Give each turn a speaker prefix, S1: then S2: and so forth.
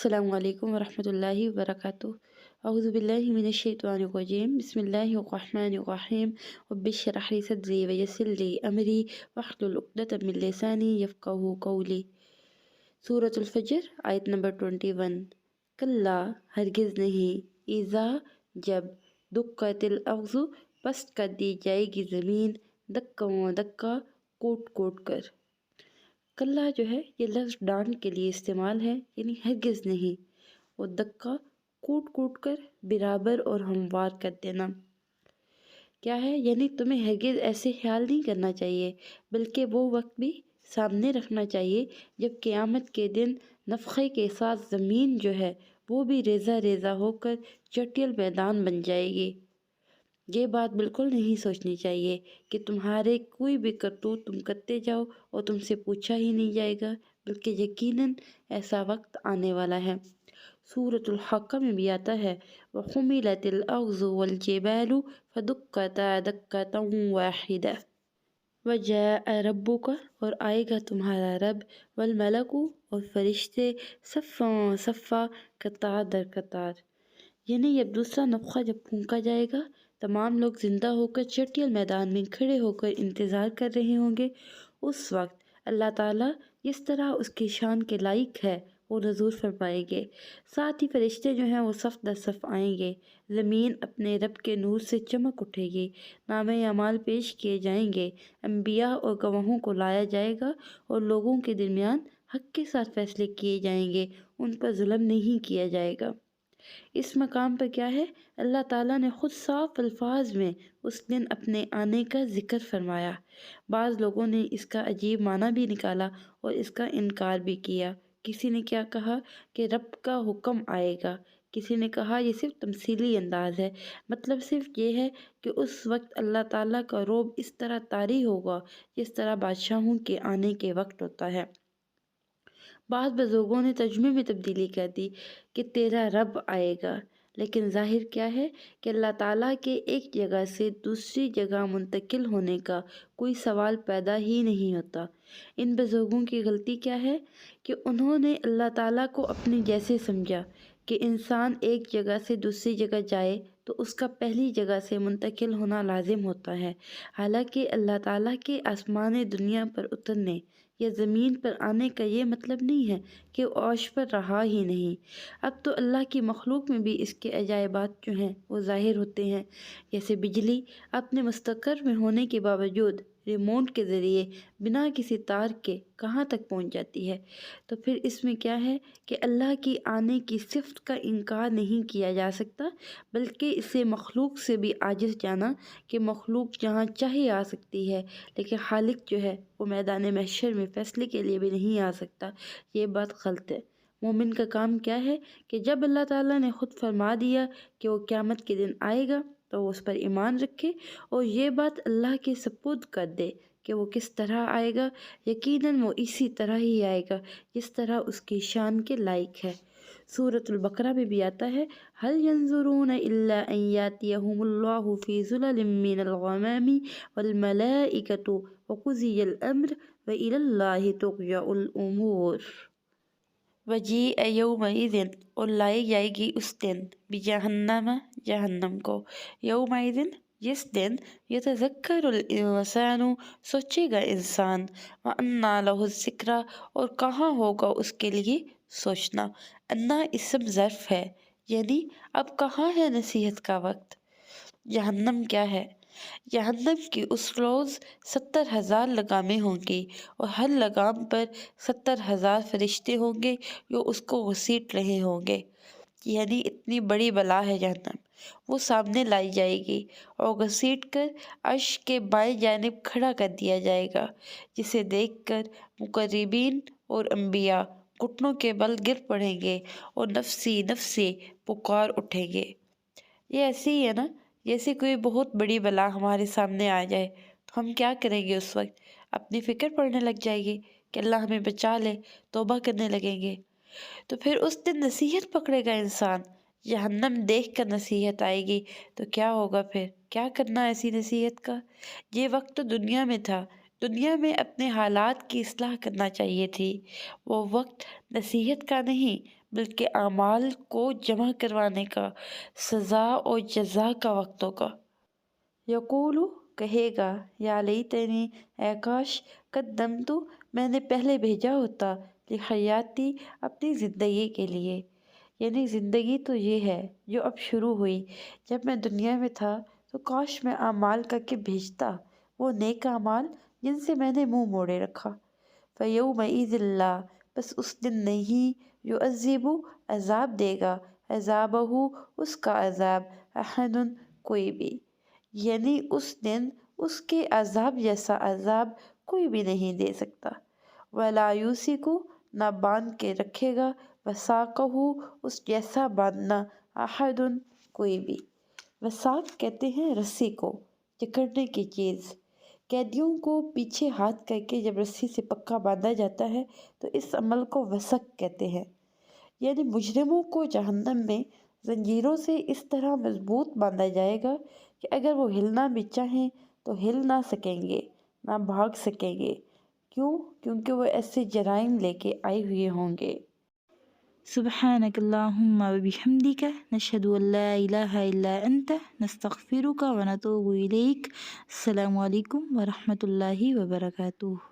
S1: السلام علیکم ورحمۃ اللہ وبرکاتہ۔ اعوذ باللہ من الشیطان الرجیم، بسم اللہ الرحمن الرحیم۔ رب اشرح لی صدری ویسر لی امری واحلل عقدۃ من لسانی یفقہوا قولی۔ سورۃ الفجر آیت نمبر 21۔ کلا ہرگز نہیں، اذا جب، دکت الارض پست کر دی جائے گی زمین، دکا دکا، کوٹ کوٹ کر۔ کلا جو ہے یہ لفظ ڈانٹ کے لیے استعمال ہے، یعنی ہرگز نہیں، اور دکا کوٹ کوٹ کر برابر اور ہموار کر دینا۔ کیا ہے؟ یعنی تمہیں ہرگز ایسے خیال نہیں کرنا چاہیے، بلکہ وہ وقت بھی سامنے رکھنا چاہیے جب قیامت کے دن نفخے کے ساتھ زمین جو ہے وہ بھی ریزہ ریزہ ہو کر چٹیل میدان بن جائے گی۔ یہ بات بالکل نہیں سوچنی چاہیے کہ تمہارے کوئی بھی کرتوت تم کرتے جاؤ اور تم سے پوچھا ہی نہیں جائے گا، بلکہ یقیناً ایسا وقت آنے والا ہے۔ سورۃ الحاقہ میں بھی آتا ہے وَحُمِلَتِ الْأَرْضُ وَالْجِبَالُ فَدُكَّتَا دَكَّةً وَاحِدَةً وَجَاءَ رَبُّكَ، اور آئے گا تمہارا رب، وَالْمَلَكُ، اور فرشتے، صفاً صفا، قطار در قطار۔ یعنی جب دوسرا نفخہ جب پھونکا جائے گا، تمام لوگ زندہ ہو کر چٹیل میدان میں کھڑے ہو کر انتظار کر رہے ہوں گے۔ اس وقت اللہ تعالیٰ جس طرح اس کی شان کے لائق ہے وہ نزول فرمائیں گے، ساتھ ہی فرشتے جو ہیں وہ صف در صف آئیں گے، زمین اپنے رب کے نور سے چمک اٹھے گی، نامہ اعمال پیش کیے جائیں گے، انبیاء اور گواہوں کو لایا جائے گا، اور لوگوں کے درمیان حق کے ساتھ فیصلے کیے جائیں گے، ان پر ظلم نہیں کیا جائے گا۔ اس مقام پر کیا ہے؟ اللہ تعالیٰ نے خود صاف الفاظ میں اس دن اپنے آنے کا ذکر فرمایا۔ بعض لوگوں نے اس کا عجیب معنی بھی نکالا اور اس کا انکار بھی کیا۔ کسی نے کیا کہا کہ رب کا حکم آئے گا، کسی نے کہا یہ صرف تمثیلی انداز ہے، مطلب صرف یہ ہے کہ اس وقت اللہ تعالیٰ کا روب اس طرح طاری ہوگا جس طرح بادشاہوں کے آنے کے وقت ہوتا ہے۔ بعض بزرگوں نے ترجمے میں تبدیلی کر دی کہ تیرا رب آئے گا، لیکن ظاہر کیا ہے کہ اللہ تعالیٰ کے ایک جگہ سے دوسری جگہ منتقل ہونے کا کوئی سوال پیدا ہی نہیں ہوتا۔ ان بزرگوں کی غلطی کیا ہے کہ انہوں نے اللہ تعالیٰ کو اپنے جیسے سمجھا کہ انسان ایک جگہ سے دوسری جگہ جائے تو اس کا پہلی جگہ سے منتقل ہونا لازم ہوتا ہے، حالانکہ اللہ تعالیٰ کے آسمان دنیا پر اترنے یا زمین پر آنے کا یہ مطلب نہیں ہے کہ وہ عرش پر رہا ہی نہیں۔ اب تو اللہ کی مخلوق میں بھی اس کے عجائبات جو ہیں وہ ظاہر ہوتے ہیں، جیسے بجلی اپنے مستقر میں ہونے کے باوجود ریموٹ کے ذریعے بنا کسی تار کے کہاں تک پہنچ جاتی ہے۔ تو پھر اس میں کیا ہے کہ اللہ کی آنے کی صفت کا انکار نہیں کیا جا سکتا، بلکہ اسے مخلوق سے بھی عاجز جانا کہ مخلوق جہاں چاہے آ سکتی ہے، لیکن خالق جو ہے وہ میدان محشر میں فیصلے کے لیے بھی نہیں آ سکتا۔ یہ بات غلط ہے۔ مومن کا کام کیا ہے کہ جب اللہ تعالیٰ نے خود فرما دیا کہ وہ قیامت کے دن آئے گا تو وہ اس پر ایمان رکھے اور یہ بات اللہ کے سپرد کر دے کہ وہ کس طرح آئے گا۔ یقیناً وہ اسی طرح ہی آئے گا جس طرح اس کی شان کے لائق ہے۔ سورۃ البقرہ میں بھی آتا ہے هل ينظرون إلا أن يأتيهم الله في ظلل من الغمام والملائكة وقضي الأمر وإلى الله ترجع الأمور۔ وجیء یومئذ، اور لائی جائے گی اس دن، بجہنم، جہنم کو، یومئذ، جس دن، یتذکر الانسان، سوچے گا انسان، وانیٰ لہ الذکریٰ، اور کہاں ہوگا اس کے لیے سوچنا۔ انیٰ اسم ظرف ہے، یعنی اب کہاں ہے نصیحت کا وقت۔ جہنم کیا ہے؟ جہنم کی اس روز 70,000 لگامیں ہوں گی، اور ہر لگام پر 70,000 فرشتے ہوں گے جو اس کو گھسیٹ رہے ہوں گے۔ یعنی اتنی بڑی بلا ہے جہنم، وہ سامنے لائی جائے گی اور گھسیٹ کر عرش کے بائیں جانب کھڑا کر دیا جائے گا، جسے دیکھ کر مقربین اور انبیاء گھٹنوں کے بل گر پڑیں گے اور نفسی نفسی پکار اٹھیں گے۔ یہ ایسی ہی ہے نا جیسے کوئی بہت بڑی بلا ہمارے سامنے آ جائے تو ہم کیا کریں گے؟ اس وقت اپنی فکر پڑنے لگ جائے گی کہ اللہ ہمیں بچا لے، توبہ کرنے لگیں گے۔ تو پھر اس دن نصیحت پکڑے گا انسان، جہنم دیکھ کر نصیحت آئے گی تو کیا ہوگا؟ پھر کیا کرنا ایسی نصیحت کا؟ یہ وقت تو دنیا میں تھا، دنیا میں اپنے حالات کی اصلاح کرنا چاہیے تھی، وہ وقت نصیحت کا نہیں بلکہ اعمال کو جمع کروانے کا، سزا اور جزا کا وقت ہوگا۔ یقول، کہے گا، یا لیتنی، اے کاش، قدمت، میں نے پہلے بھیجا ہوتا، لحیاتی، اپنی زندگی کے لیے۔ یعنی زندگی تو یہ ہے جو اب شروع ہوئی، جب میں دنیا میں تھا تو کاش میں اعمال کر کے بھیجتا، وہ نیک اعمال جن سے میں نے منہ موڑے رکھا۔ فَيَوْمَئِذٍ لا، بس اس دن نہیں، يُعَذِّبُ، عذاب دے گا، عذابہ، اس کا عذاب، احد، کوئی بھی۔ یعنی اس دن اس کے عذاب جیسا عذاب کوئی بھی نہیں دے سکتا۔ وَلَا يُوثِقُ، نہ باندھ کے رکھے گا، وثاقہ، اس جیسا باندھنا، احد، کوئی بھی۔ وثاق کہتے ہیں رسی کو، جکڑنے کی چیز۔ قیدیوں کو پیچھے ہاتھ کر کے جب رسی سے پکا باندھا جاتا ہے تو اس عمل کو وثق کہتے ہیں۔ یعنی مجرموں کو جہنم میں زنجیروں سے اس طرح مضبوط باندھا جائے گا کہ اگر وہ ہلنا بھی چاہیں تو ہل نہ سکیں گے، نہ بھاگ سکیں گے۔ کیوں؟ کیونکہ وہ ایسے جرائم لے کے آئے ہوئے ہوں گے۔ سبحانک اللہم و بحمدک، نشہد ان لا الہ الا انت، نستغفرک و نتوب الیک۔ السلام علیکم ورحمۃ اللہ وبرکاتہ۔